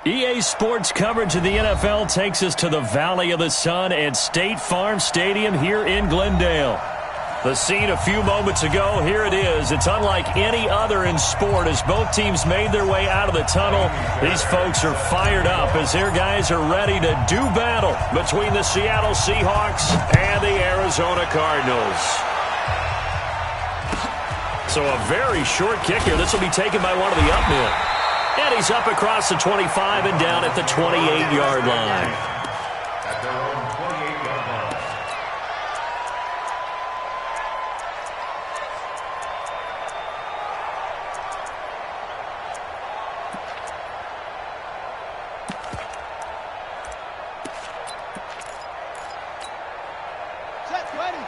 EA Sports coverage of the NFL takes us to the Valley of the Sun and State Farm Stadium here in Glendale. The scene a few moments ago, here it is. It's unlike any other in sport as both teams made their way out of the tunnel. These folks are fired up as their guys are ready to do battle between the Seattle Seahawks and the Arizona Cardinals. So a very short kick here. This will be taken by one of the up men. And he's up across the 25 and down at the 28-yard line. At their own 28-yard line. Set, ready.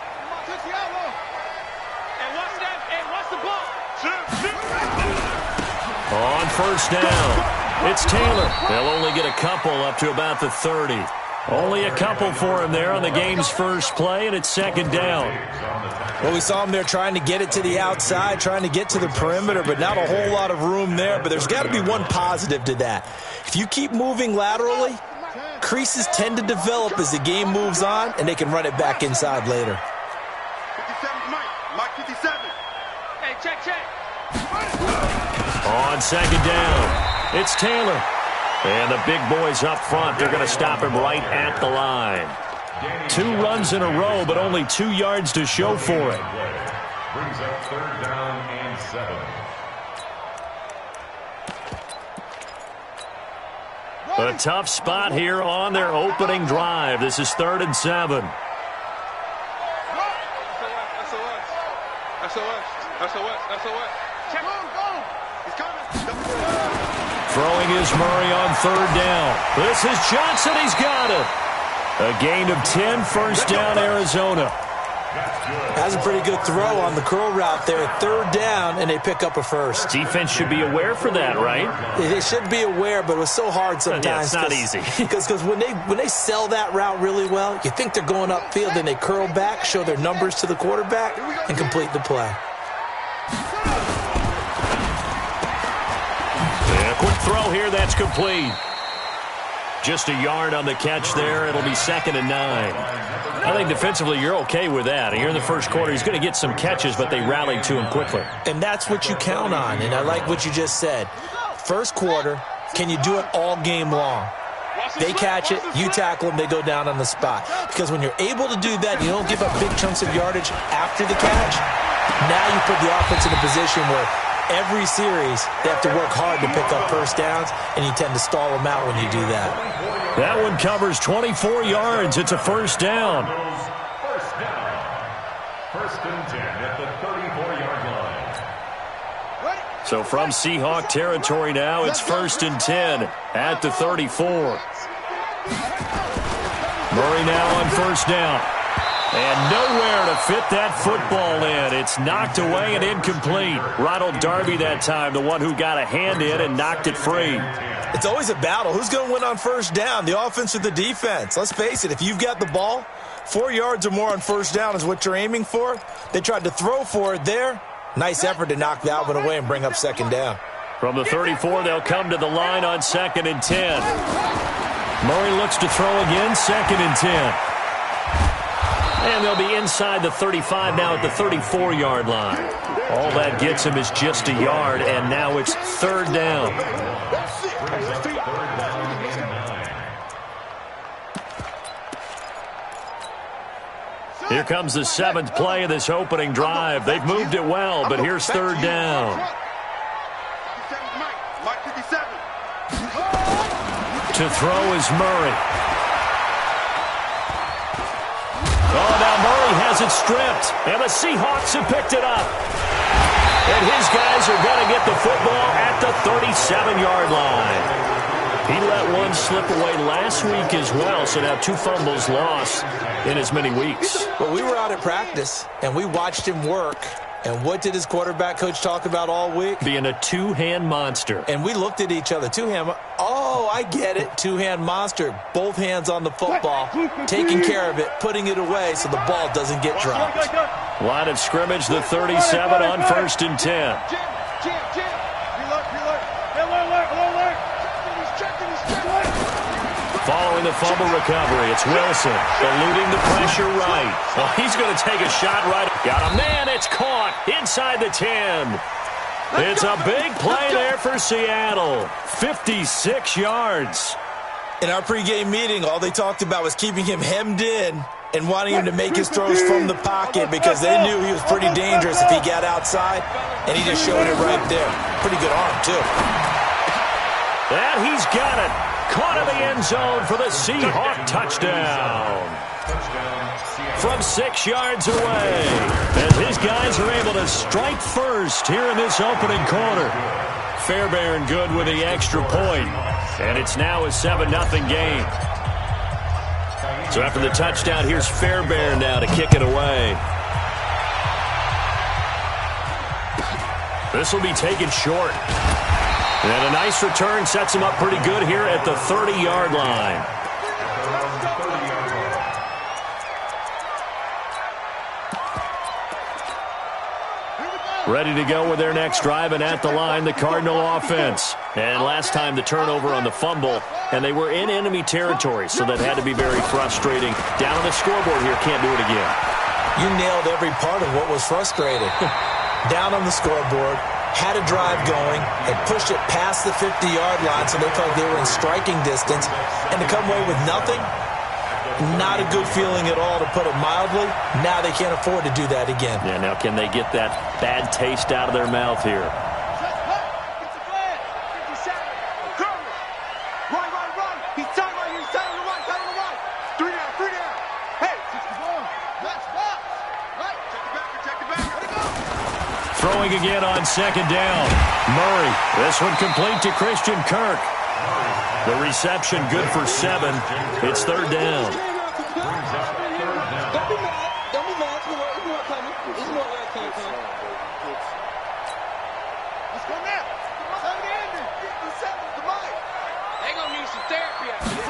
Took the outlaw. And watch that. And watch the ball. On first down, it's Taylor. They'll only get a couple up to about the 30. Only a couple for him there on the game's first play, and it's second down. Well, we saw him there trying to get it to the outside, trying to get to the perimeter, but not a whole lot of room there. But there's got to be one positive to that. If you keep moving laterally, creases tend to develop as the game moves on, and they can run it back inside later. 57, Mike 57. Hey, check. On second down, it's Taylor. And the big boys up front, they're going to stop him right at the line. 2 runs in a row, but only 2 yards to show for it. Brings up third down and 7. A tough spot here on their opening drive. This is 3rd and 7. SOS. Check. Go. He's coming. Throwing is Murray on 3rd down. This is Johnson. He's got it. A gain of 10, first down, Arizona. Has a pretty good throw on the curl route there. 3rd down, and they pick up a first. Defense should be aware for that, right? They should be aware, but it was so hard sometimes. Yeah, it's not easy. Because when they sell that route really well, you think they're going upfield, then they curl back, show their numbers to the quarterback, and complete the play. A quick throw here, that's complete. Just a yard on the catch there. It'll be 2nd and 9. I think defensively you're okay with that. Here in the first quarter, he's going to get some catches, but they rallied to him quickly. And that's what you count on, and I like what you just said. First quarter, can you do it all game long? They catch it, you tackle them, they go down on the spot. Because when you're able to do that, you don't give up big chunks of yardage after the catch. Now you put the offense in a position where every series, they have to work hard to pick up first downs, and you tend to stall them out when you do that. That one covers 24 yards. It's a first down. First down. 1st and 10 at the 34-yard line. So from Seahawk territory now, it's 1st and 10 at the 34. Murray now on first down. And nowhere to fit that football in. It's knocked away and incomplete. Ronald Darby that time, the one who got a hand in and knocked it free. It's always a battle. Who's going to win on first down, the offense or the defense? Let's face it, if you've got the ball, 4 yards or more on first down is what you're aiming for. They tried to throw for it there. Nice effort to knock that one away and bring up 2nd down. From the 34, they'll come to the line on 2nd and 10. Murray looks to throw again, 2nd and 10. And they'll be inside the 35 now at the 34-yard line. All that gets him is just a yard, and now it's 3rd down. Here comes the 7th play of this opening drive. They've moved it well, but here's 3rd down. To throw is Murray. Oh, now Murray has it stripped, and the Seahawks have picked it up. And his guys are going to get the football at the 37-yard line. He let one slip away last week as well, so now 2 fumbles lost in as many weeks. Well, we were out at practice, and we watched him work. And what did his quarterback coach talk about all week? Being a 2-hand monster. And we looked at each other. 2-hand. Oh, I get it. 2-hand monster. Both hands on the football, taking care of it, putting it away so the ball doesn't get dropped. Line of scrimmage, the 37 on 1st and 10. Following the fumble recovery, it's Wilson eluding the pressure right. Well, he's going to take a shot right. Got a man. It's caught inside the 10. It's a big play there for Seattle. 56 yards. In our pregame meeting, all they talked about was keeping him hemmed in and wanting him to make his throws from the pocket because they knew he was pretty dangerous if he got outside, and he just showed it right there. Pretty good arm, too. And he's got it. Caught in the end zone for the Seahawks touchdown. From 6 yards away, as his guys are able to strike first here in this opening quarter. Fairbairn good with the extra point, and it's now a 7-0 game. So after the touchdown, here's Fairbairn now to kick it away. This will be taken short. And a nice return sets him up pretty good here at the 30-yard line. Ready to go with their next drive, and at the line, the Cardinal offense. And last time, the turnover on the fumble, and they were in enemy territory, so that had to be very frustrating. Down on the scoreboard here, can't do it again. You nailed every part of what was frustrating. Down on the scoreboard, had a drive going, and pushed it past the 50-yard line, so they felt they were in striking distance, and to come away with nothing, not a good feeling at all, to put it mildly. Now they can't afford to do that again. Yeah, now can they get that bad taste out of their mouth here? Throwing again on second down. Murray. This one complete to Christian Kirk. The reception good for 7. It's third down. Don't be mad. Don't be mad. It's more coming. It's more where it came from. Let's go now. They're going to need some therapy after this.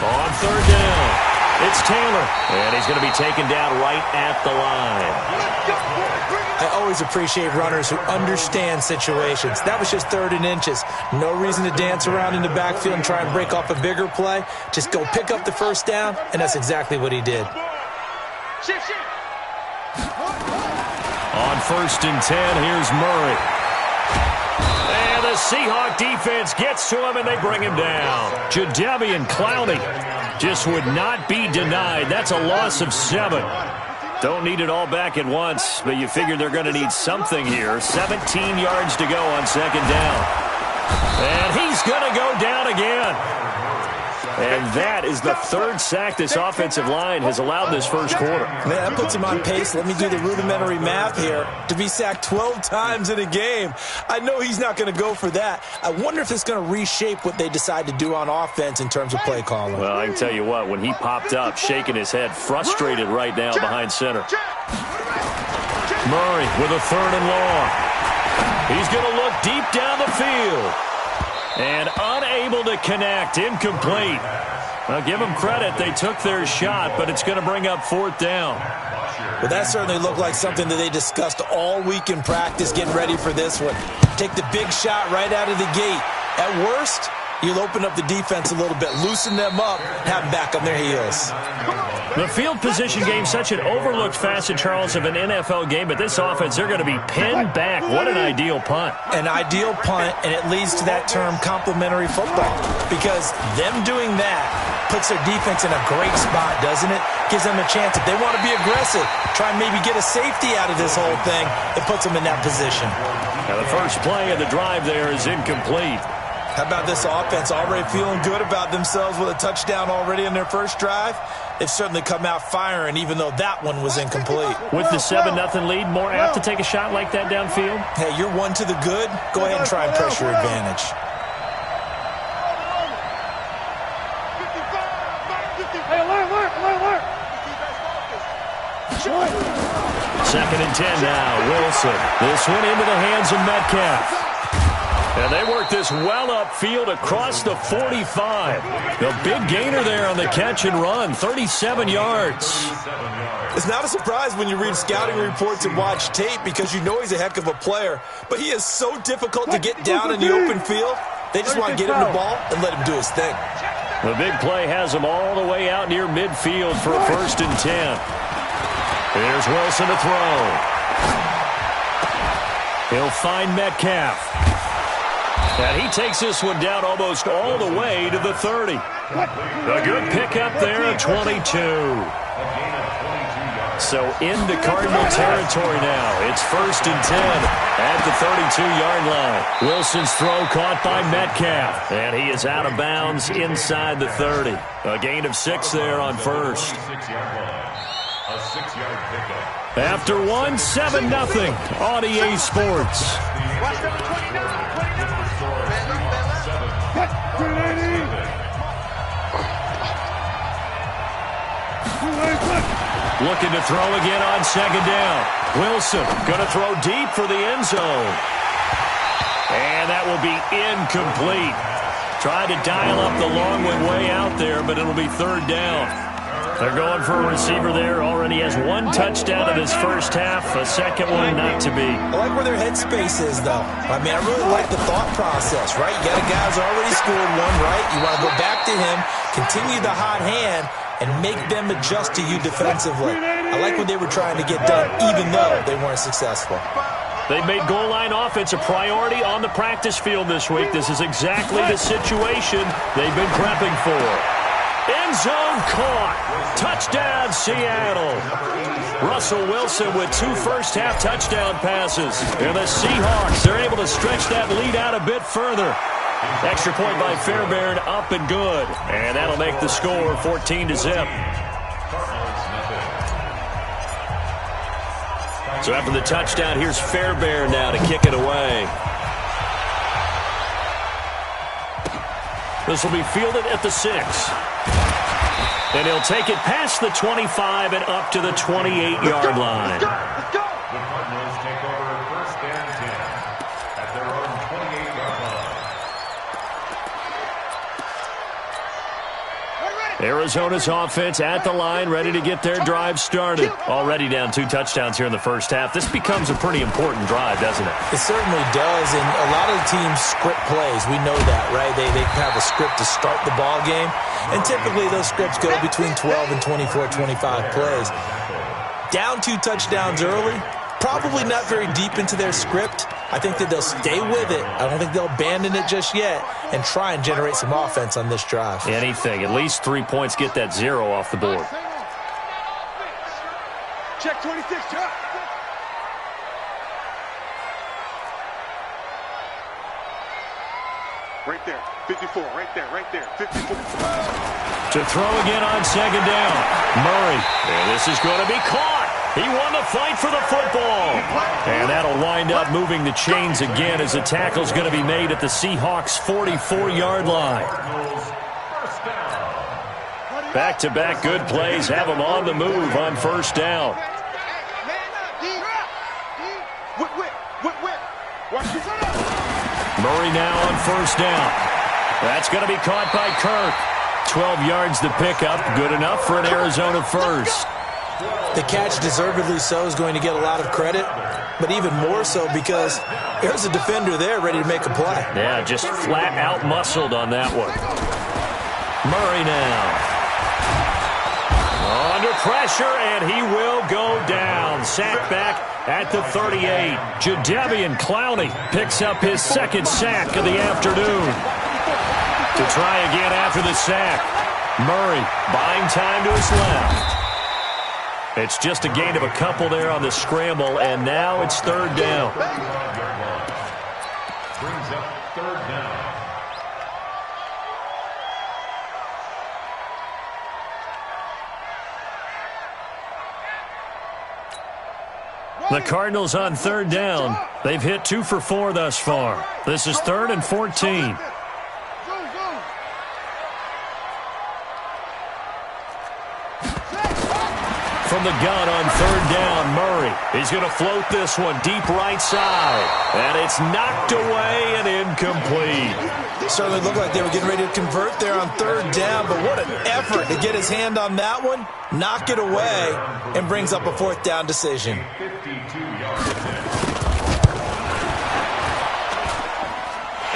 On third down, it's Taylor. And he's going to be taken down right at the line. I always appreciate runners who understand situations. That was just 3rd and inches. No reason to dance around in the backfield and try and break off a bigger play. Just go pick up the first down, and that's exactly what he did. On 1st and 10, here's Murray. And the Seahawk defense gets to him, and they bring him down. Jadeveon Clowney just would not be denied. That's a loss of 7. Don't need it all back at once, but you figure they're going to need something here. 17 yards to go on second down. And he's going to go down again. And that is the 3rd sack this offensive line has allowed this first quarter. Man, that puts him on pace. Let me do the rudimentary math here. To be sacked 12 times in a game. I know he's not going to go for that. I wonder if it's going to reshape what they decide to do on offense in terms of play calling. Well, I can tell you what, when he popped up, shaking his head, frustrated right now behind center. Murray with a 3rd and long. He's going to look deep down the field. And unable to connect, incomplete. Well, give them credit. They took their shot, but it's going to bring up 4th down. Well, that certainly looked like something that they discussed all week in practice, getting ready for this one. Take the big shot right out of the gate. At worst, you'll open up the defense a little bit, loosen them up, have them back on their heels. The field position game, such an overlooked facet, Charles, of an NFL game, but this offense, they're going to be pinned back. What an ideal punt. An ideal punt, and it leads to that term complementary football, because them doing that puts their defense in a great spot, doesn't it? Gives them a chance. If they want to be aggressive, try and maybe get a safety out of this whole thing, it puts them in that position. Now the first play of the drive there is incomplete. How about this offense already feeling good about themselves with a touchdown already in their first drive? They've certainly come out firing, even though that one was incomplete. With the 7-0 lead, more apt to take a shot like that downfield? Hey, you're one to the good. Go ahead and try and press your advantage. Hey, alert. 2nd and 10 now, Wilson. This one into the hands of Metcalf. And they work this well upfield across the 45. The big gainer there on the catch and run, 37 yards. It's not a surprise when you read scouting reports and watch tape because you know he's a heck of a player. But he is so difficult to get down in the open field. They just want to get him the ball and let him do his thing. The big play has him all the way out near midfield for a 1st and 10. Here's Wilson to throw. He'll find Metcalf. And he takes this one down almost all the way to the 30. A good pickup there at 22. So into Cardinal territory now. It's 1st and 10 at the 32-yard line. Wilson's throw caught by Metcalf. And he is out of bounds inside the 30. A gain of 6 there on 1st. A 6-yard pickup. After one, 7-0 on EA Sports. Looking to throw again on 2nd down. Wilson going to throw deep for the end zone. And that will be incomplete. Tried to dial up the long way out there, but it'll be 3rd down. They're going for a receiver there. Already has 1 touchdown in his first half. A 2nd one not to be. I like where their headspace is, though. I mean, I really like the thought process, right? You got a guy who's already scored one, right? You want to go back to him, continue the hot hand, and make them adjust to you defensively. I like what they were trying to get done, even though they weren't successful. They've made goal line offense a priority on the practice field this week. This is exactly the situation they've been prepping for. End zone caught. Touchdown, Seattle. Russell Wilson with 2 first-half touchdown passes. And the Seahawks, they're able to stretch that lead out a bit further. Extra point by Fairbairn, up and good. And that'll make the score 14-0. So after the touchdown, here's Fairbairn now to kick it away. This will be fielded at the 6. And he'll take it past the 25 and up to the 28-yard line. The Cardinals take over 1st and 10 at their own 28-yard line. Arizona's offense at the line, ready to get their drive started. Already down 2 touchdowns here in the first half. This becomes a pretty important drive, doesn't it? It certainly does, and a lot of the teams script plays. We know that, right? They have a script to start the ball game, and typically those scripts go between 12 and 24, 25 plays. Down 2 touchdowns early, probably not very deep into their script. I think that they'll stay with it. I don't think they'll abandon it just yet and try and generate some offense on this drive. Anything. At least 3 points, get that 0 off the board. Check 26, check. Right there, 54, right there, 54. To throw again on 2nd down. Murray. And this is going to be caught. He won the fight for the football. And that'll wind up moving the chains again as the tackle's going to be made at the Seahawks' 44-yard line. Back-to-back good plays have them on the move on 1st down. Murray now on 1st down. That's going to be caught by Kirk. 12 yards to pick up. Good enough for an Arizona first. The catch, deservedly so, is going to get a lot of credit, but even more so because there's a defender there ready to make a play. Yeah, just flat out muscled on that one. Murray now. Under pressure, and he will go down. Sack back at the 38. Jadeveon Clowney picks up his 2nd sack of the afternoon. To try again after the sack. Murray buying time to his left. It's just a gain of a couple there on the scramble, and now it's 3rd down. Brings up 3rd down. The Cardinals on 3rd down. They've hit 2 for 4 thus far. This is 3rd and 14. From the gun on 3rd down, Murray. He's going to float this one deep right side. And it's knocked away and incomplete. Certainly looked like they were getting ready to convert there on 3rd down, but what an effort to get his hand on that one, knock it away, and brings up a 4th down decision. 52 yards.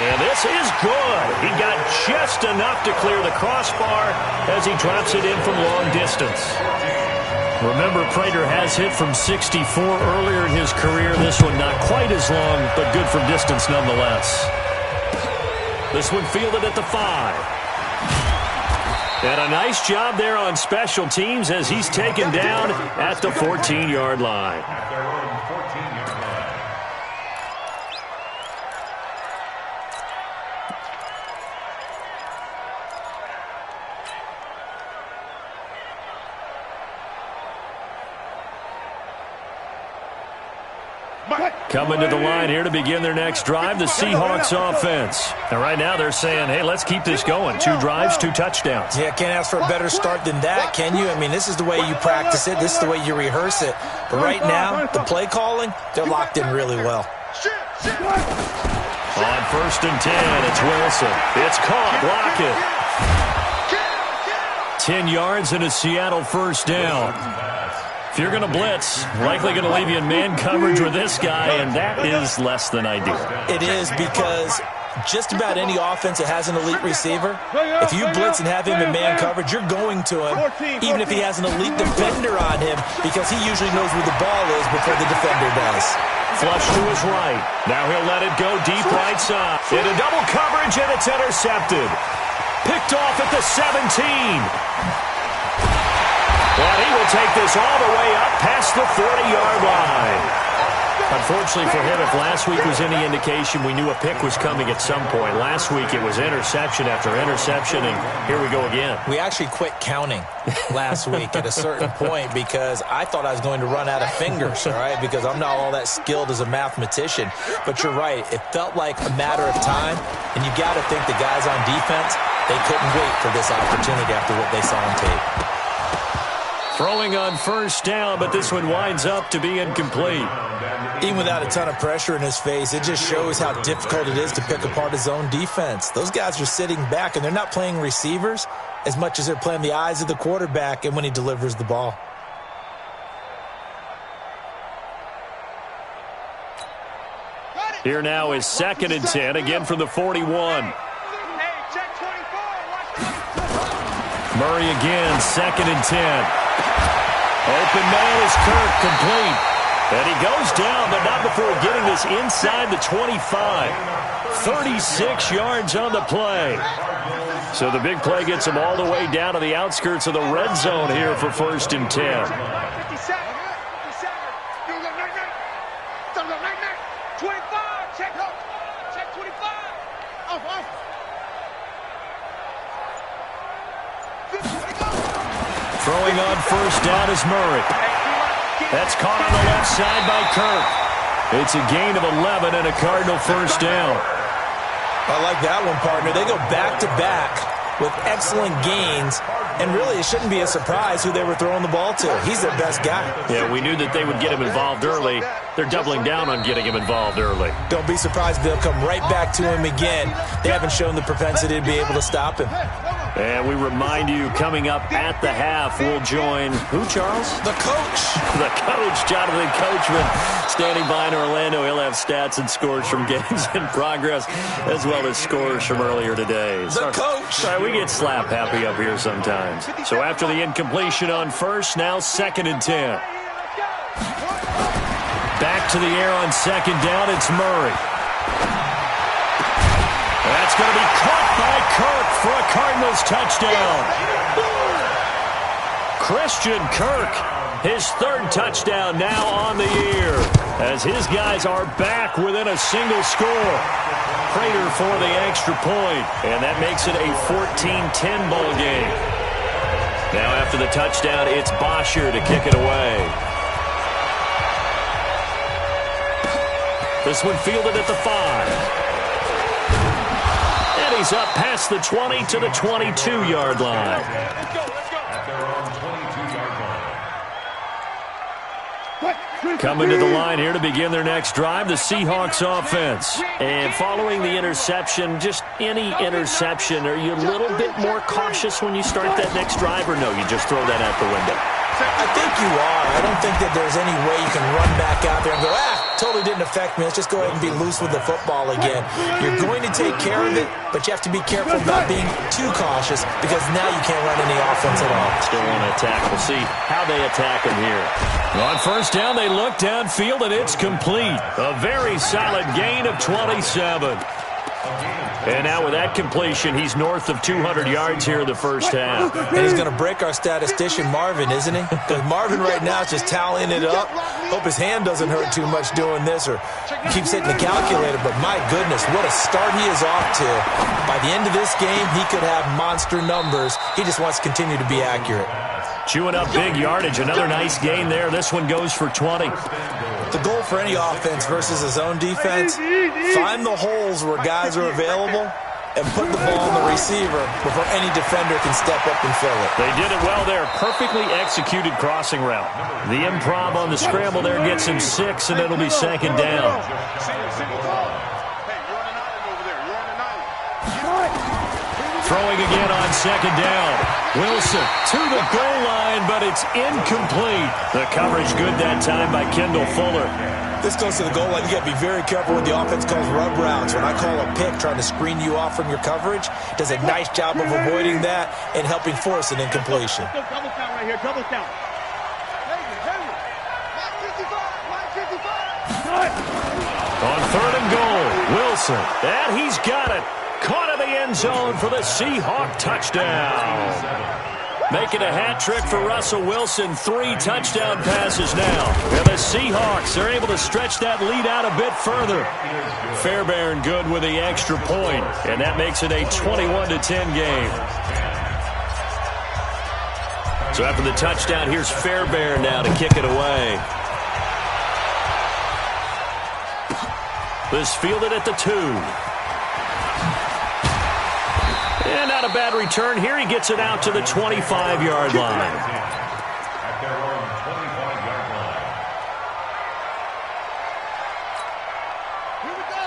And this is good. He got just enough to clear the crossbar as he drops it in from long distance. Remember, Prater has hit from 64 earlier in his career. This one not quite as long, but good from distance nonetheless. This one fielded at the 5. And a nice job there on special teams as he's taken down at the 14-yard line. At their own 14-yard line. Coming to the line here to begin their next drive, the Seahawks offense. And right now they're saying, hey, let's keep this going. 2 drives, 2 touchdowns. Yeah, can't ask for a better start than that, can you? I mean, this is the way you practice it. This is the way you rehearse it. But right now, the play calling, they're locked in really well. On 1st and 10, it's Wilson. It's caught. Block it. 10 yards and a Seattle first down. If you're going to blitz, likely going to leave you in man coverage with this guy, and that is less than ideal. It is, because just about any offense that has an elite receiver, if you blitz and have him in man coverage, you're going to him, even if he has an elite defender on him, because he usually knows where the ball is before the defender does. Flush to his right. Now he'll let it go deep right side. Into double coverage, and it's intercepted. Picked off at the 17. And he will take this all the way up past the 40-yard line. Unfortunately for him, if last week was any indication, we knew a pick was coming at some point. Last week it was interception after interception, and here we go again. We actually quit counting last week at a certain point because I thought I was going to run out of fingers, all right, because I'm not all that skilled as a mathematician. But you're right. It felt like a matter of time, and you got to think the guys on defense, they couldn't wait for this opportunity after what they saw on tape. Throwing on 1st down, but this one winds up to be incomplete. Even without a ton of pressure in his face, it just shows how difficult it is to pick apart his own defense. Those guys are sitting back, and they're not playing receivers as much as they're playing the eyes of the quarterback and when he delivers the ball. Here now is 2nd and 10, again from the 41. Murray again, 2nd and 10. Open man is Kirk, complete. And he goes down, but not before getting this inside the 25. 36 yards on the play. So the big play gets him all the way down to the outskirts of the red zone here for 1st and 10. Throwing on 1st down is Murray. That's caught on the left side by Kirk. It's a gain of 11 and a Cardinal 1st down. I like that one, partner. They go back-to-back with excellent gains, and really it shouldn't be a surprise who they were throwing the ball to. He's their best guy. Yeah, we knew that they would get him involved early. They're doubling down on getting him involved early. Don't be surprised they'll come right back to him again. They haven't shown the propensity to be able to stop him. And we remind you, coming up at the half, we'll join who, Charles? The coach. The coach, Jonathan Coachman, standing by in Orlando. He'll have stats and scores from games in progress, as well as scores from earlier today. The coach. Sorry, we get slap happy up here sometimes. So after the incompletion on 1st, now 2nd and 10. Back to the air on 2nd down, it's Murray. That's going to be caught by Kirk for a Cardinals touchdown. Christian Kirk, his 3rd touchdown now on the year, as his guys are back within a single score. Prater for the extra point, and that makes it a 14-10 ball game. Now after the touchdown, it's Bosher to kick it away. This one fielded at the 5. And he's up past the 20 to the 22-yard line. At their own 22-yard line. Coming to the line here to begin their next drive, the Seahawks offense. And following the interception, just any interception, are you a little bit more cautious when you start that next drive, or no, you just throw that out the window? I think you are. I don't think that there's any way you can run back out there and go, totally didn't affect me. Let's just go ahead and be loose with the football again. You're going to take care of it, but you have to be careful about being too cautious because now you can't run any offense at all. Still want to attack. We'll see how they attack him here. On first down, they look downfield, and it's complete. A very solid gain of 27. And now with that completion, he's north of 200 yards here in the first half. And he's going to break our statistician, Marvin, isn't he? Because Marvin right now is just tallying it up. Hope his hand doesn't hurt too much doing this or keeps hitting the calculator. But my goodness, what a start he is off to. By the end of this game, he could have monster numbers. He just wants to continue to be accurate. Chewing up big yardage. Another nice gain there. This one goes for 20. The goal for any offense versus a zone defense, find the holes where guys are available and put the ball on the receiver before any defender can step up and fill it. They did it well there. Perfectly executed crossing route. The improv on the scramble there gets him 6, and it'll be second down. Throwing again on second down. Wilson to the goal line, but it's incomplete. The coverage good that time by Kendall Fuller. This goes to the goal line. You got to be very careful when the offense calls rub routes. When I call a pick trying to screen you off from your coverage, does a nice job of avoiding that and helping force an incompletion. Double count right here. Double count. On third and goal, Wilson. And he's got it. Caught in the end zone for the Seahawk touchdown. Making a hat trick for Russell Wilson. 3 touchdown passes now. And the Seahawks are able to stretch that lead out a bit further. Fairbairn good with the extra point. And that makes it a 21-10 game. So after the touchdown, here's Fairbairn now to kick it away. This fielded at the 2. And not a bad return here. He gets it out to the 25-yard line. At their own 25-yard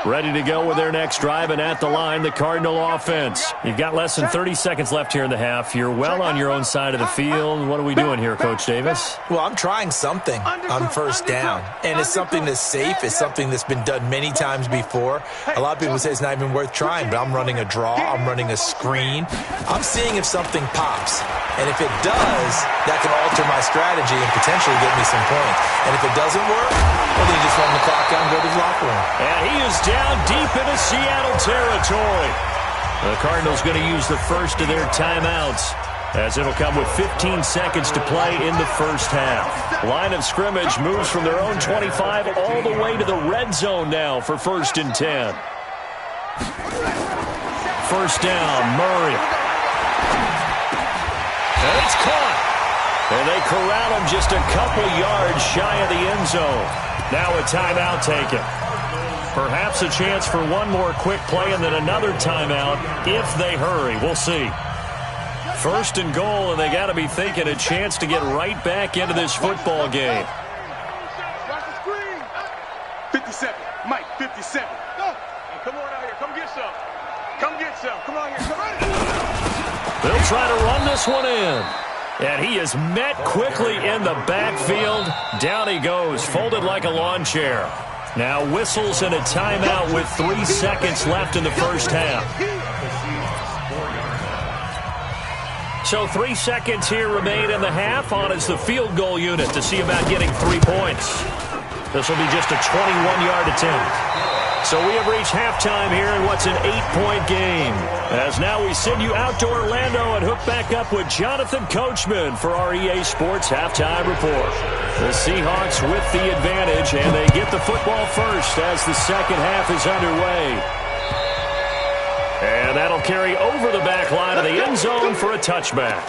line. Ready to go with their next drive, and at the line, the Cardinal offense. You've got less than 30 seconds left here in the half. You're well on your own side of the field. What are we doing here, Coach Davis? Well, I'm trying something on first down, and it's something that's safe. It's something that's been done many times before. A lot of people say it's not even worth trying, but I'm running a draw. I'm running a screen. I'm seeing if something pops, and if it does, that can alter my strategy and potentially get me some points. And if it doesn't work, well, then you just run the clock out and go to the locker room. And he is down deep into Seattle territory. The Cardinals going to use the first of their timeouts, as it'll come with 15 seconds to play in the first half. Line of scrimmage moves from their own 25 all the way to the red zone now for 1st and 10. First down, Murray. And it's caught. And they corral him just a couple yards shy of the end zone. Now a timeout taken. Perhaps a chance for one more quick play and then another timeout if they hurry. We'll see. 1st and goal, and they got to be thinking a chance to get right back into this football game. 57. Mike, 57. Go. Come on out here. Come get some. Come get some. Come on here. Come on. They'll try to run this one in. And he is met quickly in the backfield. Down he goes, folded like a lawn chair. Now whistles and a timeout with 3 seconds left in the first half. So 3 seconds here remain in the half. On is the field goal unit to see about getting 3 points. This will be just a 21-yard attempt. So we have reached halftime here in what's an 8-point game. As now we send you out to Orlando and hook back up with Jonathan Coachman for our EA Sports Halftime Report. The Seahawks with the advantage, and they get the football first as the second half is underway. And that'll carry over the back line of the end zone for a touchback.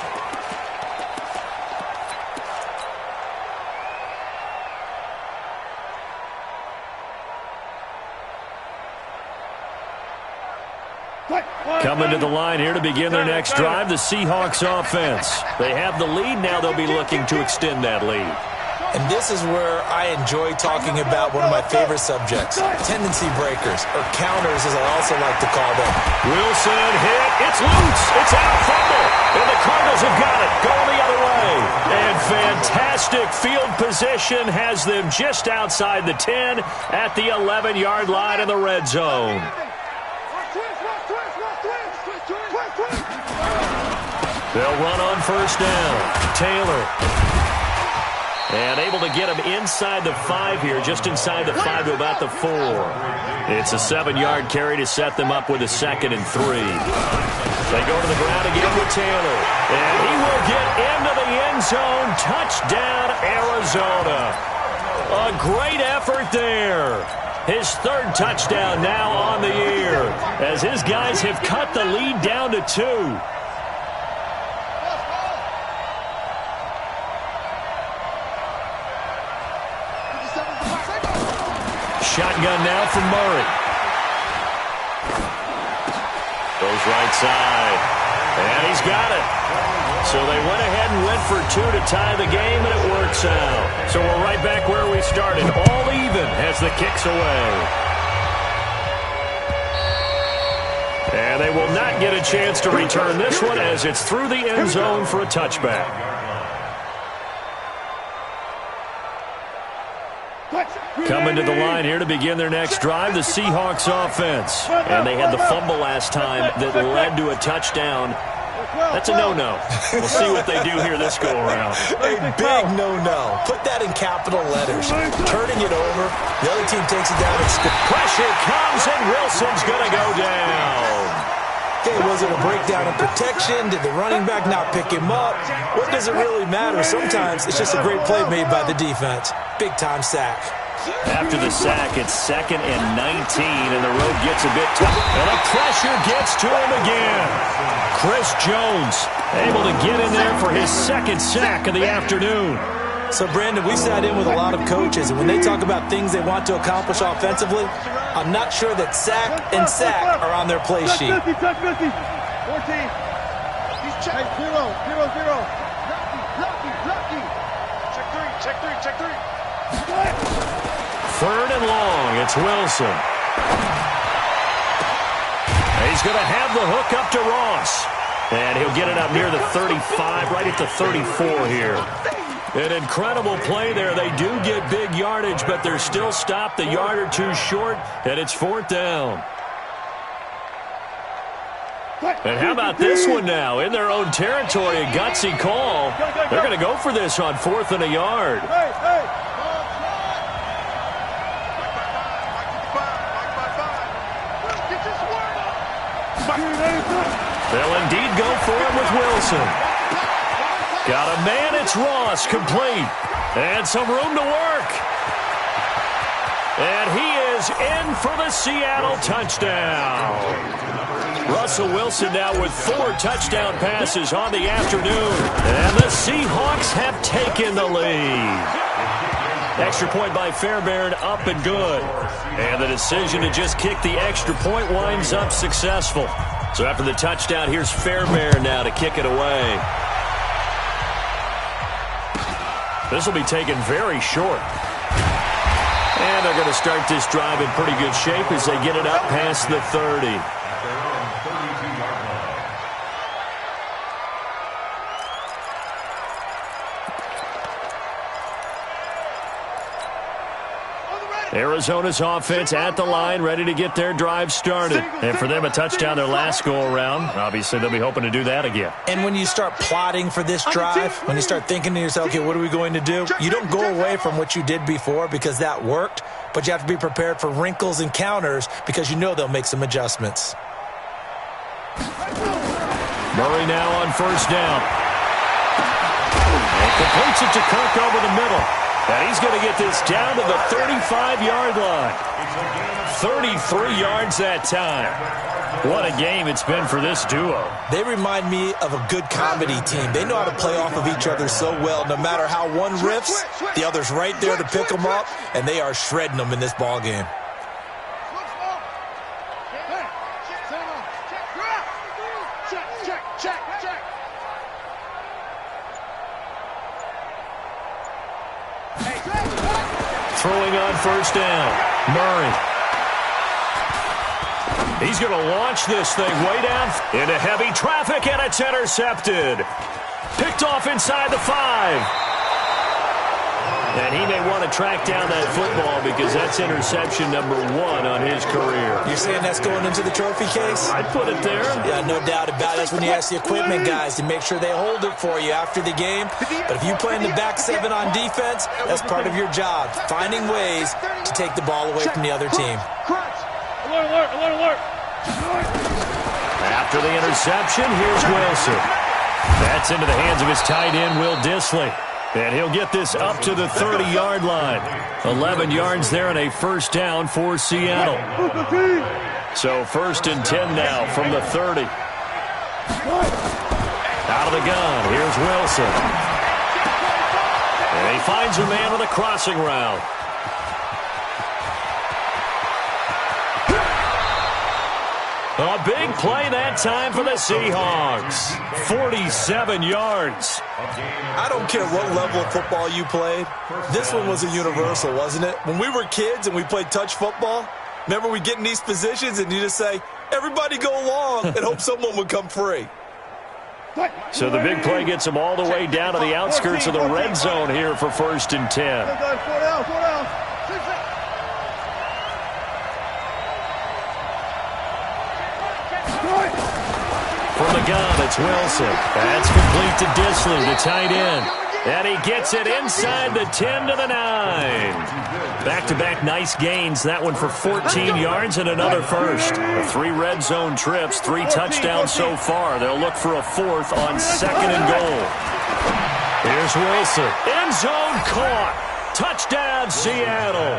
Coming to the line here to begin their next drive, the Seahawks offense. They have the lead. Now they'll be looking to extend that lead. And this is where I enjoy talking about one of my favorite subjects, tendency breakers, or counters as I also like to call them. Wilson hit. It's loose. It's out, fumble. And the Cardinals have got it. Going the other way. And fantastic field position has them just outside the 10 at the 11-yard line in the red zone. They'll run on first down. Taylor. And able to get him inside the 5 here, just inside the 5 to about the 4. It's a 7-yard carry to set them up with a 2nd and 3. They go to the ground again with Taylor. And he will get into the end zone. Touchdown, Arizona. A great effort there. His 3rd touchdown now on the year, as his guys have cut the lead down to 2. Shotgun now from Murray. Goes right side. And he's got it. So they went ahead and went for 2 to tie the game, and it works out. So we're right back where we started. All even as the kick's away. And they will not get a chance to return this one as it's through the end zone for a touchback. Coming to the line here to begin their next drive, the Seahawks offense. And they had the fumble last time that led to a touchdown. That's a no-no. We'll see what they do here this go-around. A big no-no. Put that in capital letters. Turning it over, the other team takes it down and scores. Pressure comes, and Wilson's going to go down. Okay, was it a breakdown in protection? Did the running back not pick him up? What does it really matter? Sometimes it's just a great play made by the defense. Big-time sack. After the sack, it's 2nd and 19, and the road gets a bit tough. And the pressure gets to him again. Chris Jones able to get in there for his 2nd sack of the afternoon. So, Brandon, we sat in with a lot of coaches, and when they talk about things they want to accomplish offensively, I'm not sure that sack and sack are on their play sheet. 14. He's check. 0, 0, 0. Lucky. Check 3. 3rd and long. It's Wilson. He's going to have the hook up to Ross. And he'll get it up near the 35, right at the 34 here. An incredible play there. They do get big yardage, but they're still stopped a yard or 2 short, and it's 4th down. And how about this one now? In their own territory, a gutsy call. They're going to go for this on 4th and a yard. They'll indeed go for it with Wilson. Got a man, it's Ross, complete. And some room to work. And he is in for the Seattle touchdown. Russell Wilson now with 4 touchdown passes on the afternoon. And the Seahawks have taken the lead. Extra point by Fairbairn, up and good. And the decision to just kick the extra point winds up successful. So after the touchdown, here's Fairbairn now to kick it away. This will be taken very short. And they're going to start this drive in pretty good shape as they get it up past the 30. Arizona's offense at the line, ready to get their drive started. And for them, a touchdown their last go-around. Obviously, they'll be hoping to do that again. And when you start plotting for this drive, when you start thinking to yourself, okay, what are we going to do? You don't go away from what you did before because that worked, but you have to be prepared for wrinkles and counters because you know they'll make some adjustments. Murray now on first down. And completes it to Kirk over the middle. And he's going to get this down to the 35-yard line. 33 yards that time. What a game it's been for this duo. They remind me of a good comedy team. They know how to play off of each other so well. No matter how one riffs, the other's right there to pick them up, and they are shredding them in this ball game. on first down. Murray. He's going to launch this thing way down into heavy traffic, and it's intercepted. Picked off inside the 5. And he may want to track down that football because that's interception number 1 on his career. You're saying that's going into the trophy case? I'd put it there. Yeah, no doubt about it. That's when you ask the equipment guys to make sure they hold it for you after the game. But if you play in the back 7 on defense, that's part of your job, finding ways to take the ball away from the other team. Alert. After the interception, here's Wilson. That's into the hands of his tight end, Will Dissly. And he'll get this up to the 30-yard line. 11 yards there and a first down for Seattle. So 1st and 10 now from the 30. Out of the gun, here's Wilson. And he finds a man with a crossing route. A big play that time for the Seahawks. 47 yards. I don't care what level of football you played. This one was a universal, wasn't it? When we were kids and we played touch football, remember we get in these positions and you just say, everybody go long, and hope someone would come free. So the big play gets them all the way down to the outskirts of the red zone here for 1st and 10. From the gun, it's Wilson. That's complete to Dissly, the tight end. And he gets it inside the 10 to the 9. Back-to-back nice gains. That one for 14 yards and another first. 3 red zone trips, 3 touchdowns so far. They'll look for a 4th on 2nd and goal. Here's Wilson. End zone caught. Touchdown, Seattle.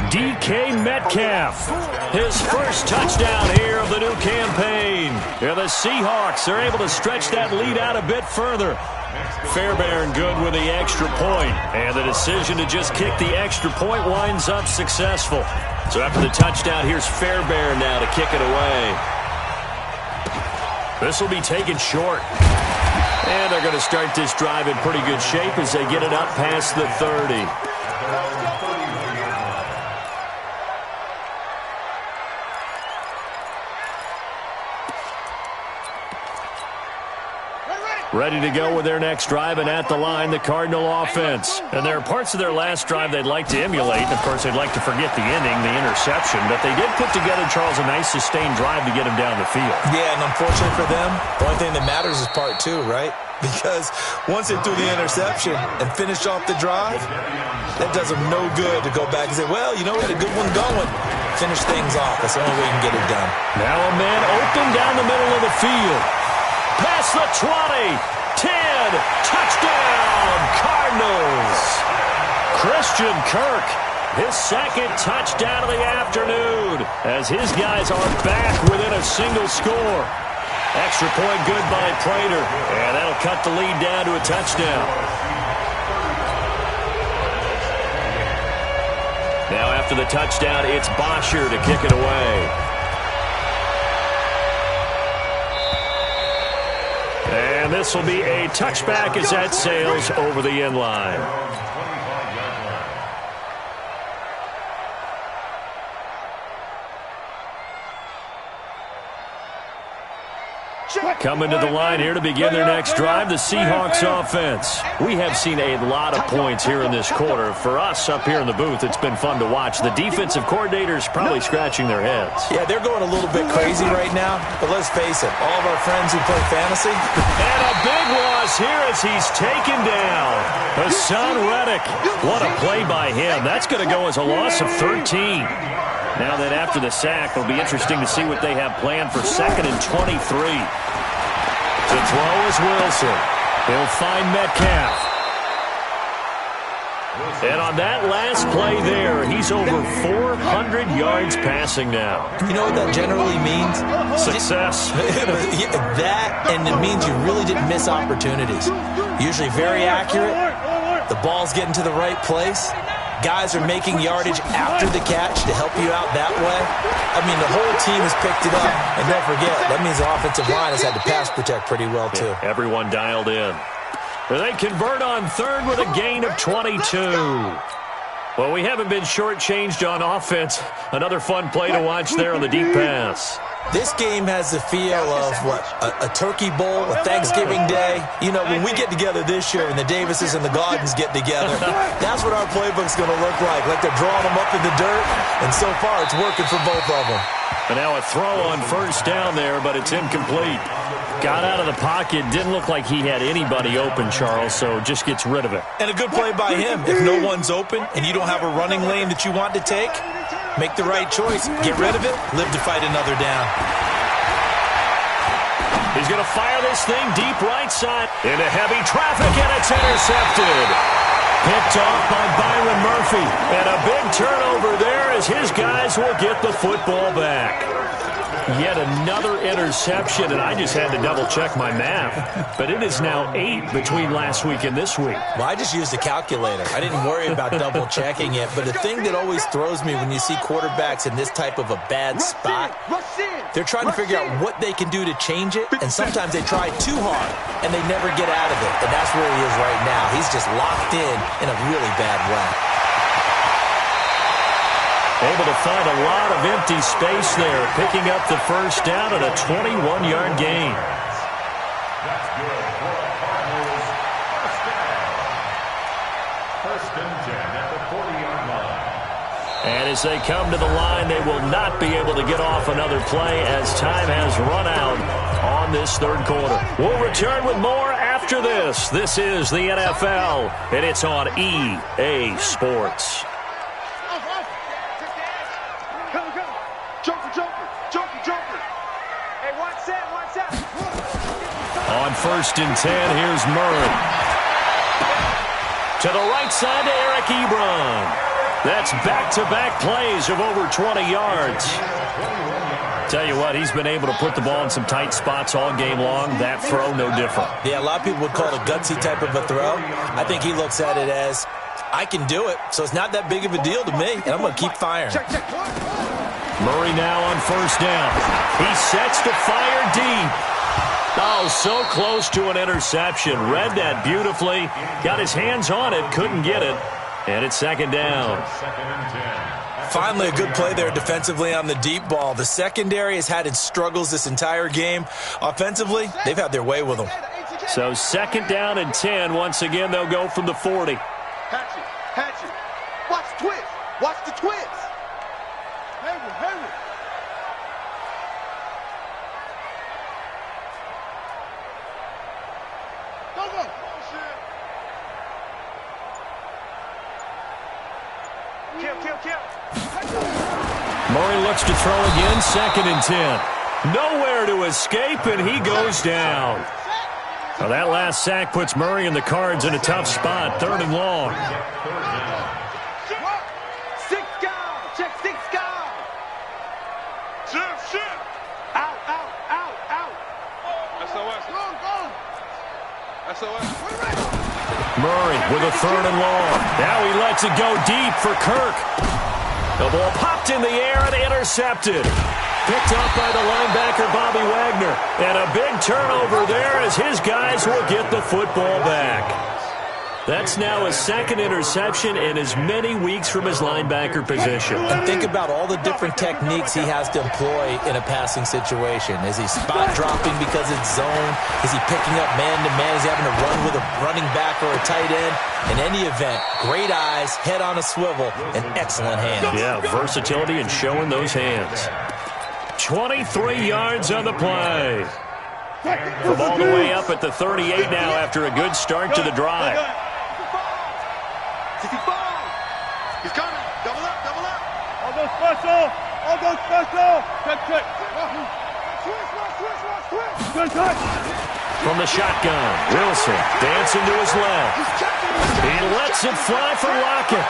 DK Metcalf, his first touchdown here of the new campaign. Here the Seahawks are able to stretch that lead out a bit further. Fairbairn good with the extra point, and the decision to just kick the extra point winds up successful. So after the touchdown, here's Fairbairn now to kick it away. This will be taken short. And they're going to start this drive in pretty good shape as they get it up past the 30. Ready to go with their next drive, and at the line, the Cardinal offense. And there are parts of their last drive they'd like to emulate. And, of course, they'd like to forget the ending, the interception. But they did put together, Charles, a nice sustained drive to get him down the field. Yeah, and unfortunately for them, the only thing that matters is part 2, right? Because once they threw the interception and finished off the drive, that does them no good to go back and say, well, you know, we had a good one going. Finish things off. That's the only way you can get it done. Now a man open down the middle of the field. Past the 20, 10, touchdown, Cardinals. Christian Kirk, his 2nd touchdown of the afternoon, as his guys are back within a single score. Extra point good by Prater, and that'll cut the lead down to a touchdown. Now after the touchdown, it's Bosher to kick it away. And this will be a touchback as that sails over the end line. Coming to the line here to begin their next drive, the Seahawks offense. We have seen a lot of points here in this quarter. For us up here in the booth, it's been fun to watch. The defensive coordinators probably scratching their heads. Yeah, they're going a little bit crazy right now, but let's face it, all of our friends who play fantasy. And a big loss here as he's taken down. Hassan Reddick. What a play by him. That's going to go as a loss of 13. Now that after the sack, it'll be interesting to see what they have planned for 2nd and 23. To throw is Wilson. He'll find Metcalf. And on that last play there, he's over 400 yards passing now. You know what that generally means? Success. That, and it means you really didn't miss opportunities. Usually very accurate. The ball's getting to the right place. Guys are making yardage after the catch to help you out that way. I mean, the whole team has picked it up. And don't forget, that means the offensive line has had to pass protect pretty well, too. Yeah, everyone dialed in. They convert on 3rd with a gain of 22. Well, we haven't been shortchanged on offense. Another fun play to watch there on the deep pass. This game has the feel of, a turkey bowl, a Thanksgiving day. You know, when we get together this year and the Davises and the Gardens get together, that's what our playbook's going to look like they're drawing them up in the dirt, and so far it's working for both of them. And now a throw on first down there, but it's incomplete. Got out of the pocket. Didn't look like he had anybody open, Charles, so just gets rid of it. And a good play by him. If no one's open and you don't have a running lane that you want to take, make the right choice. Get rid of it. Live to fight another down. He's going to fire this thing deep right side into heavy traffic, and it's intercepted. Picked off by Byron Murphy. And a big turnover there as his guys will get the football back. Yet another interception, and I just had to double-check my math. But it is now 8 between last week and this week. Well, I just used a calculator. I didn't worry about double-checking it. But the thing that always throws me when you see quarterbacks in this type of a bad spot, they're trying to figure out what they can do to change it, and sometimes they try too hard, and they never get out of it. And that's where he is right now. He's just locked in a really bad way. Able to find a lot of empty space there, picking up the first down at a 21-yard gain. That's good for the Cardinals. First and 10 at the 40-yard line. And as they come to the line, they will not be able to get off another play as time has run out on this third quarter. We'll return with more after this. This is the NFL, and it's on EA Sports. On first and 10, here's Murray. To the right side to Eric Ebron. That's back-to-back plays of over 20 yards. Tell you what, he's been able to put the ball in some tight spots all game long. That throw, no different. Yeah, a lot of people would call it a gutsy type of a throw. I think he looks at it as, I can do it, so it's not that big of a deal to me, and I'm going to keep firing. Murray now on first down. He sets to fire deep. Oh, so close to an interception. Read that beautifully. Got his hands on it, couldn't get it. And it's second down. Finally, a good play there defensively on the deep ball. The secondary has had its struggles this entire game. Offensively, they've had their way with them. So second down and 10. Once again, they'll go from the 40. Hatchet. Watch the twist. Watch the twist. Henry. Go. Kill. Murray looks to throw again, second and 10. Nowhere to escape, and he goes down. Well, that last sack puts Murray and the Cards in a tough spot, third and long. Six guys. Check 6 guys. Shift. Out. SOS. Murray with a third and long. Now he lets it go deep for Kirk. The ball popped in the air and intercepted. Picked up by the linebacker, Bobby Wagner. And a big turnover there as his guys will get the football back. That's now his second interception in as many weeks from his linebacker position. And think about all the different techniques he has to employ in a passing situation. Is he spot dropping because it's zone? Is he picking up man-to-man? Is he having to run with a running back or a tight end? In any event, great eyes, head on a swivel, and excellent hands. Yeah, versatility and showing those hands. 23 yards on the play. From all the way up at the 38 now after a good start to the drive. 65. He's coming. Double up. I'll go special. Check. Switch. From the shotgun, Wilson dancing to his left. He lets it fly for Lockett.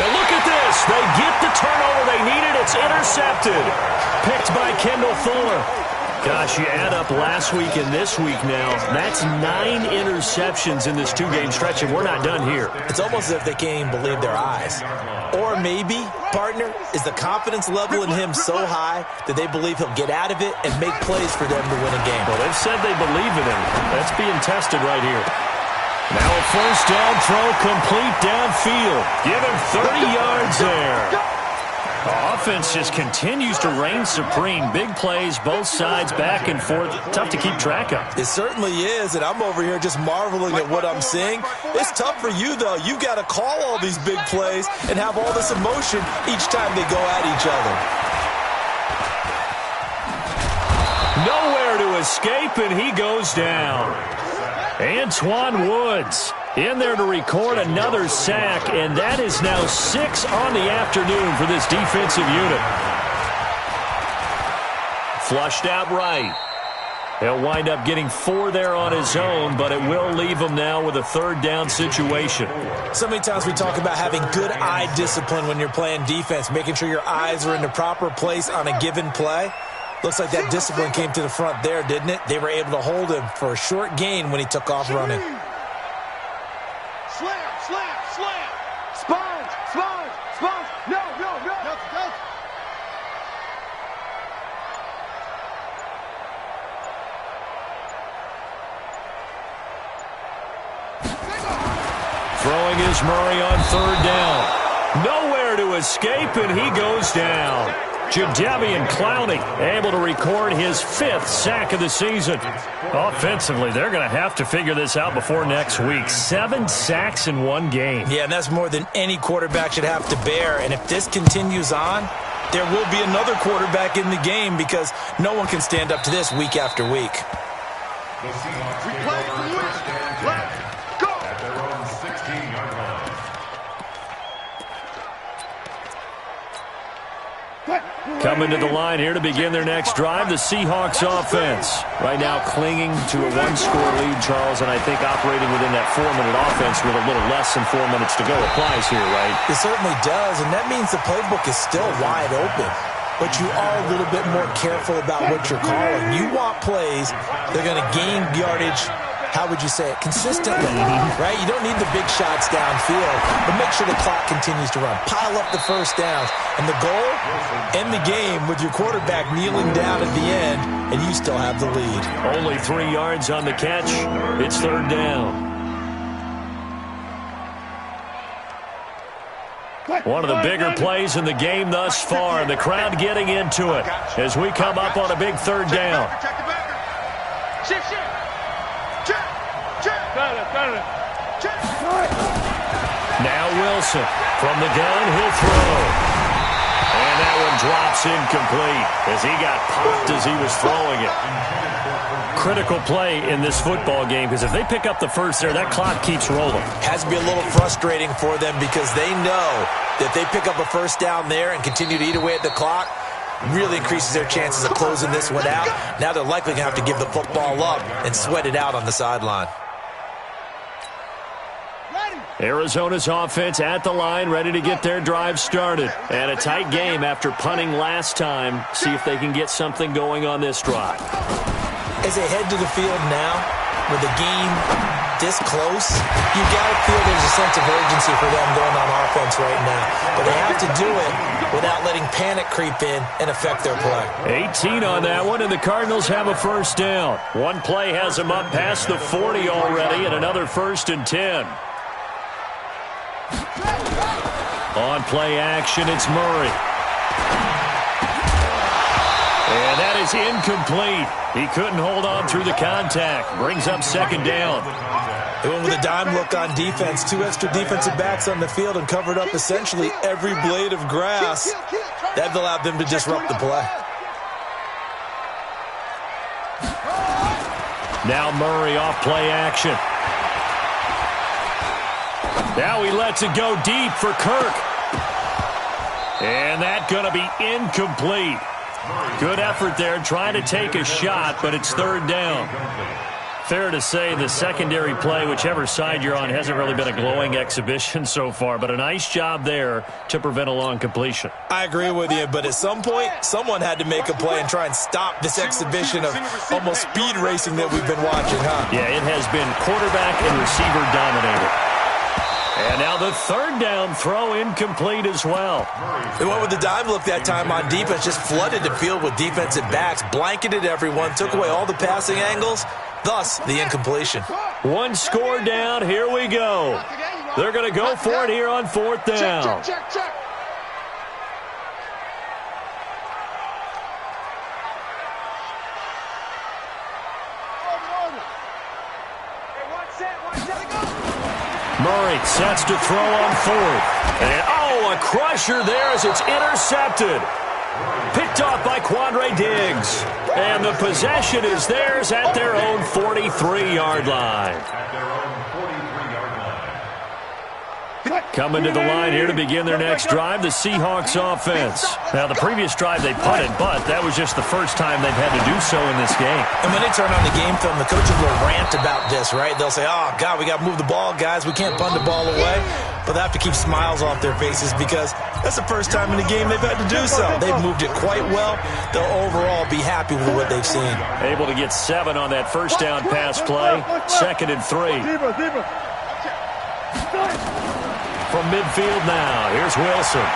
And look at this. They get the turnover they needed. It's intercepted. Picked by Kendall Fuller. Gosh, you add up last week and this week now, that's 9 interceptions in this 2-game stretch, and we're not done here. It's almost as if they can't even believe their eyes. Or maybe, partner, is the confidence level in him so high that they believe he'll get out of it and make plays for them to win a game. Well, they've said they believe in him. That's being tested right here. Now a first down throw complete downfield. Give him 30 yards there. The offense just continues to reign supreme. Big plays, both sides, back and forth. Tough to keep track of. It certainly is, and I'm over here just marveling at what I'm seeing. It's tough for you, though. You've got to call all these big plays and have all this emotion each time they go at each other. Nowhere to escape, and he goes down. Antoine Woods in there to record another sack, and that is now 6 on the afternoon for this defensive unit. Flushed out right. He'll wind up getting 4 there on his own, but it will leave him now with a third down situation. So many times we talk about having good eye discipline when you're playing defense, making sure your eyes are in the proper place on a given play. Looks like that discipline came to the front there, didn't it? They were able to hold him for a short gain when he took off running. Slam, slam, slam. Sponge, sponge, sponge. No, no, no. No. Throwing is Murray on third down. Nowhere to escape, and he goes down. Jadeveon Clowney able to record his 5th sack of the season. Offensively, they're going to have to figure this out before next week. 7 sacks in one game. Yeah, and that's more than any quarterback should have to bear. And if this continues on, there will be another quarterback in the game because no one can stand up to this week after week. The Seahawks take over first and 10 at their own 16-yard line. Coming to the line here to begin their next drive, the Seahawks offense. Right now clinging to a 1-score lead, Charles, and I think operating within that 4-minute offense with a little less than 4 minutes to go applies here, right? It certainly does, and that means the playbook is still wide open. But you are a little bit more careful about what you're calling. You want plays that are going to gain yardage, how would you say it, consistently, right? You don't need the big shots downfield, but make sure the clock continues to run. Pile up the first downs. And the goal, end the game with your quarterback kneeling down at the end, and you still have the lead. Only 3 yards on the catch. It's third down. One of the bigger plays in the game thus far. The crowd getting into it as we come up on a big third down. Now Wilson from the gun, he'll throw. And that one drops incomplete as he got popped as he was throwing it. Critical play in this football game because if they pick up the first there, that clock keeps rolling. Has to be a little frustrating for them because they know that if they pick up a first down there and continue to eat away at the clock, really increases their chances of closing this one out. Now they're likely going to have to give the football up and sweat it out on the sideline. Arizona's offense at the line, ready to get their drive started. And a tight game after punting last time. See if they can get something going on this drive. As they head to the field now, with the game this close, you got to feel there's a sense of urgency for them going on offense right now. But they have to do it without letting panic creep in and affect their play. 18 on that one, and the Cardinals have a first down. One play has them up past the 40 already, and another 1st and 10. On play action, it's Murray. And that is incomplete. He couldn't hold on through the contact. Brings up second down. They went with a dime look on defense. 2 extra defensive backs on the field and covered up essentially every blade of grass. That allowed them to disrupt the play. Now Murray off play action. Now he lets it go deep for Kirk. And that's going to be incomplete. Good effort there, trying to take a shot, but it's third down. Fair to say the secondary play, whichever side you're on, hasn't really been a glowing exhibition so far, but a nice job there to prevent a long completion. I agree with you, but at some point, someone had to make a play and try and stop this exhibition of almost speed racing that we've been watching, huh? Yeah, it has been quarterback and receiver dominated. And now the third down throw incomplete as well. They went with the dime look that time on defense, just flooded the field with defensive backs, blanketed everyone, took away all the passing angles. thus the incompletion. One score down. Here we go. They're going to go for it here on 4th down. Check. Murray sets to throw on 4th. And, a crusher there as it's intercepted. Picked off by Quandre Diggs. And the possession is theirs at their own 43-yard line. Coming to the line here to begin their next drive, the Seahawks offense. Now, the previous drive they punted, but that was just the first time they've had to do so in this game. And when they turn on the game film, the coaches will rant about this, right? They'll say, oh, God, we got to move the ball, guys. We can't punt the ball away. But they have to keep smiles off their faces because that's the first time in the game they've had to do so. They've moved it quite well. They'll overall be happy with what they've seen. Able to get 7 on that first down pass play. 2nd and 3. From midfield now, here's Wilson.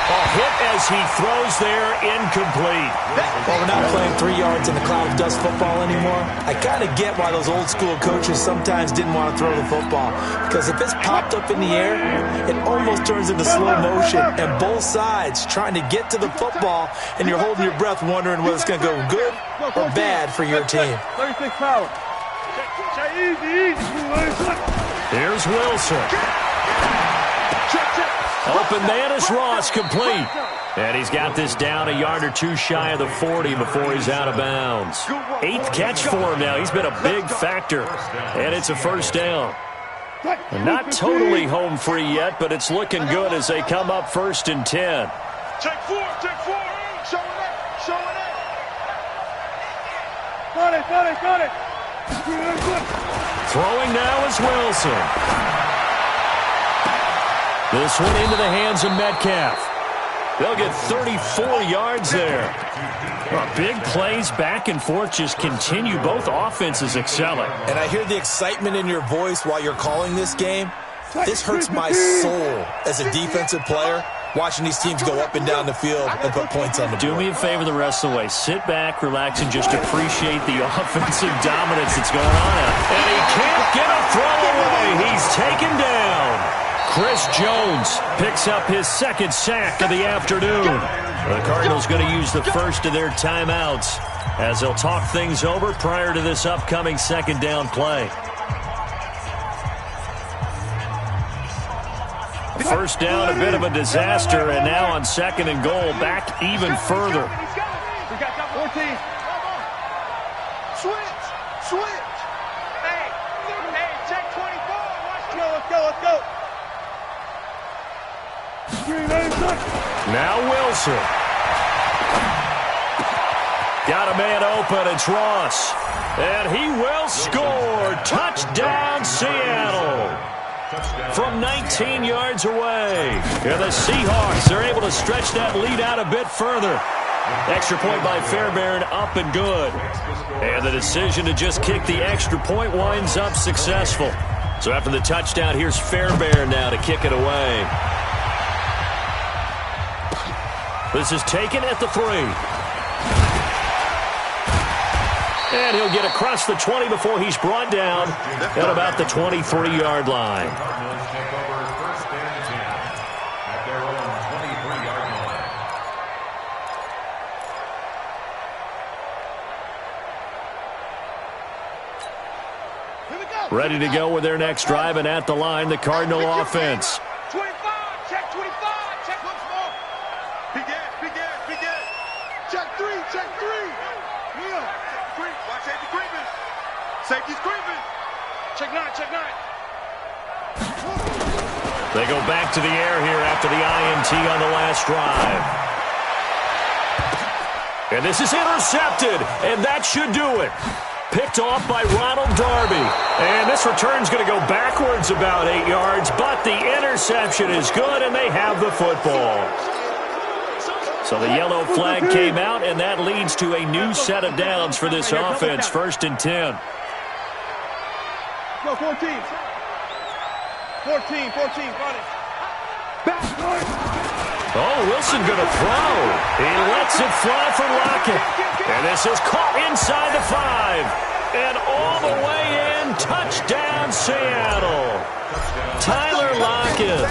A hit as he throws there, incomplete. Well, we're not playing 3 yards in the cloud of dust football anymore. I kind of get why those old school coaches sometimes didn't want to throw the football. Because if it's popped up in the air, it almost turns into slow motion. And both sides trying to get to the football, and you're holding your breath wondering whether it's going to go good or bad for your team. 36 power. Easy. Here's Wilson. Open man is Ross, complete. And he's got this down a yard or two shy of the 40 before he's out of bounds. 8th catch for him now. He's been a big factor. And it's a first down. And not totally home free yet, but it's looking good as they come up 1st and 10. Check 4. Showing up. Got it. Throwing now is Wilson. This one into the hands of Metcalf. They'll get 34 yards there. Big plays back and forth just continue. Both offenses excelling. And I hear the excitement in your voice while you're calling this game. This hurts my soul as a defensive player, watching these teams go up and down the field and put points on the board. Do me a favor the rest of the way. Sit back, relax, and just appreciate the offensive dominance that's going on out. And he can't get a throw away. He's taken down. Chris Jones picks up his 2nd sack of the afternoon. The Cardinals going to use the first of their timeouts as they'll talk things over prior to this upcoming 2nd down play. First down, a bit of a disaster, and now on 2nd and goal, back even further. We got 14. Switch. Hey, check 24. Let's go. Now Wilson. Got a man open. It's Ross. And he will score. Touchdown, Seattle. From 19 yards away. And the Seahawks are able to stretch that lead out a bit further. Extra point by Fairbairn, up and good. And the decision to just kick the extra point winds up successful. So after the touchdown, here's Fairbairn now to kick it away. This is taken at the 3. And he'll get across the 20 before he's brought down at about the 23-yard line. Cardinals take over 1st and 10 at their own 23-yard line. Ready to go with their next drive, and at the line, the Cardinal offense. 25, check 25, check once more. Big ass. Check 3. Yeah. Watch safety creeping. Safety's creeping. Check 9. They go back to the air here after the INT on the last drive. And this is intercepted, and that should do it. Picked off by Ronald Darby. And this return's going to go backwards about 8 yards, but the interception is good, and they have the football. So the yellow flag came out, and that leads to a new set of downs for this offense. 1st and 10. Go, 14. 14, run it. Back, Oh, Wilson going to throw. He lets it fly for Lockett. And this is caught inside the 5. And all the way in, touchdown Seattle. Tyler Lockett,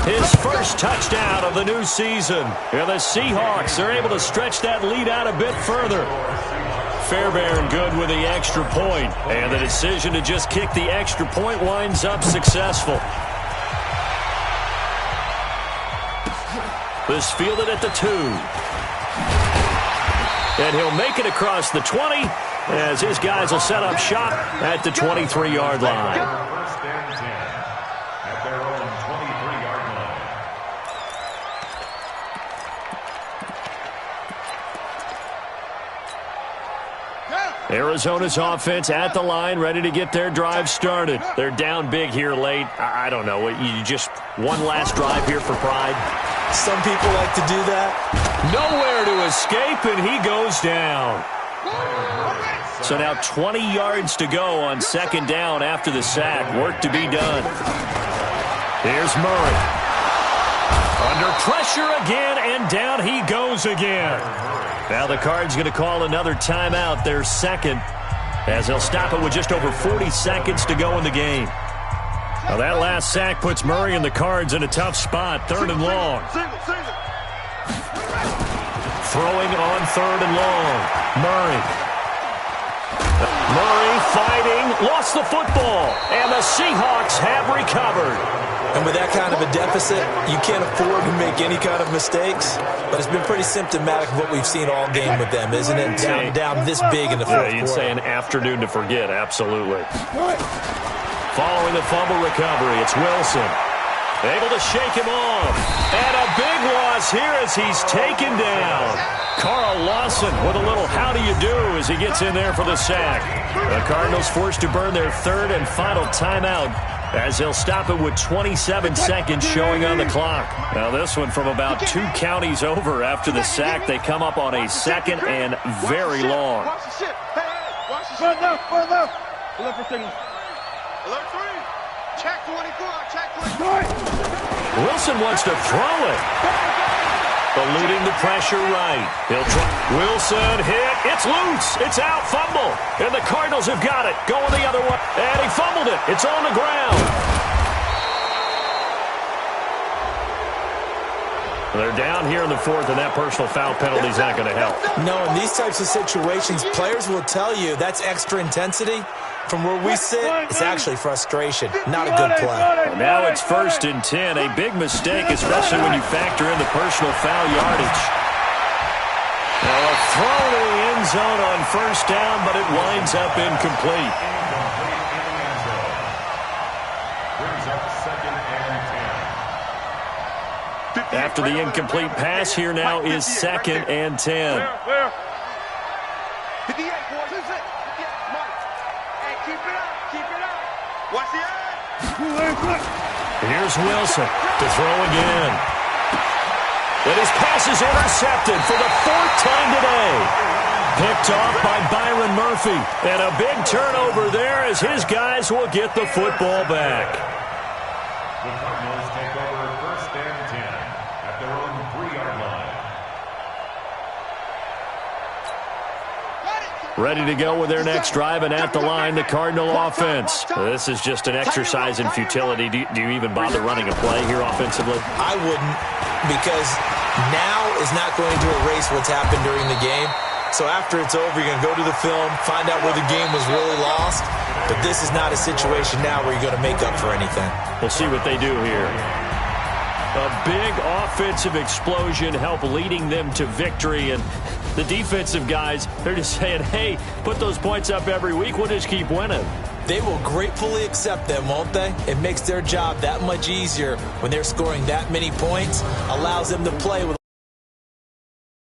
his first touchdown of the new season. And the Seahawks are able to stretch that lead out a bit further. Fairbairn good with the extra point. And the decision to just kick the extra point winds up successful. This fielded at the 2. And he'll make it across the 20 as his guys will set up shop at the 23-yard line. First and 10 at their own 23-yard line. Arizona's offense at the line, ready to get their drive started. They're down big here late. I don't know. You just one last drive here for pride. Some people like to do that. Nowhere to escape, and he goes down. So now 20 yards to go on second down after the sack. Work to be done. Here's Murray. Under pressure again, and down he goes again. Now the Cards going to call another timeout, their second, as they'll stop it with just over 40 seconds to go in the game. Now that last sack puts Murray and the Cards in a tough spot, 3rd and long. Throwing on 3rd and long. Murray fighting, lost the football, and the Seahawks have recovered. And with that kind of a deficit, you can't afford to make any kind of mistakes. But it's been pretty symptomatic of what we've seen all game with them, isn't it? Down this big in the fourth quarter. You'd say an afternoon to forget, absolutely. Following the fumble recovery, it's Wilson. Able to shake him off. And a big loss here as he's taken down. Carl Lawson with a little how do you do as he gets in there for the sack. The Cardinals forced to burn their 3rd and final timeout as they'll stop it with 27 seconds showing on the clock. Now this one from about 2 counties over after the sack. They come up on a 2nd and very long. Watch the shit. Hey, watch the shit. Front left. Look for signal. Alert 3. Check 24. Check 24. Wilson wants to throw it. Eluding the pressure right. He'll try. Wilson hit. It's loose. It's out. Fumble. And the Cardinals have got it. Going the other way. And he fumbled it. It's on the ground. They're down here in the 4th, and that personal foul penalty is not going to help. No, in these types of situations, players will tell you that's extra intensity. From where we sit, it's actually frustration, not a good play. Now it's 1st and 10, a big mistake, especially when you factor in the personal foul yardage. Now a throw to the end zone on 1st down, but it winds up incomplete. Brings up 2nd and 10. After the incomplete pass, here now is 2nd and 10. 58, boys. This is it. 58, Mike. Hey, keep it up. Keep it up. Watch the edge. Here's Wilson to throw again. And his pass is intercepted for the 4th time today. Picked off by Byron Murphy. And a big turnover there as his guys will get the football back. The Cardinals take over 1st and 10 at their own 3-yard line. Ready to go with their next drive, and at the line, the Cardinal offense. This is just an exercise in futility. Do you even bother running a play here offensively? I wouldn't, because now is not going to erase what's happened during the game. So after it's over, you're going to go to the film, find out where the game was really lost. But this is not a situation now where you're going to make up for anything. We'll see what they do here. A big offensive explosion helped leading them to victory, and the defensive guys, they're just saying, hey, put those points up every week, we'll just keep winning. They will gratefully accept them, won't they? It makes their job that much easier when they're scoring that many points, allows them to play with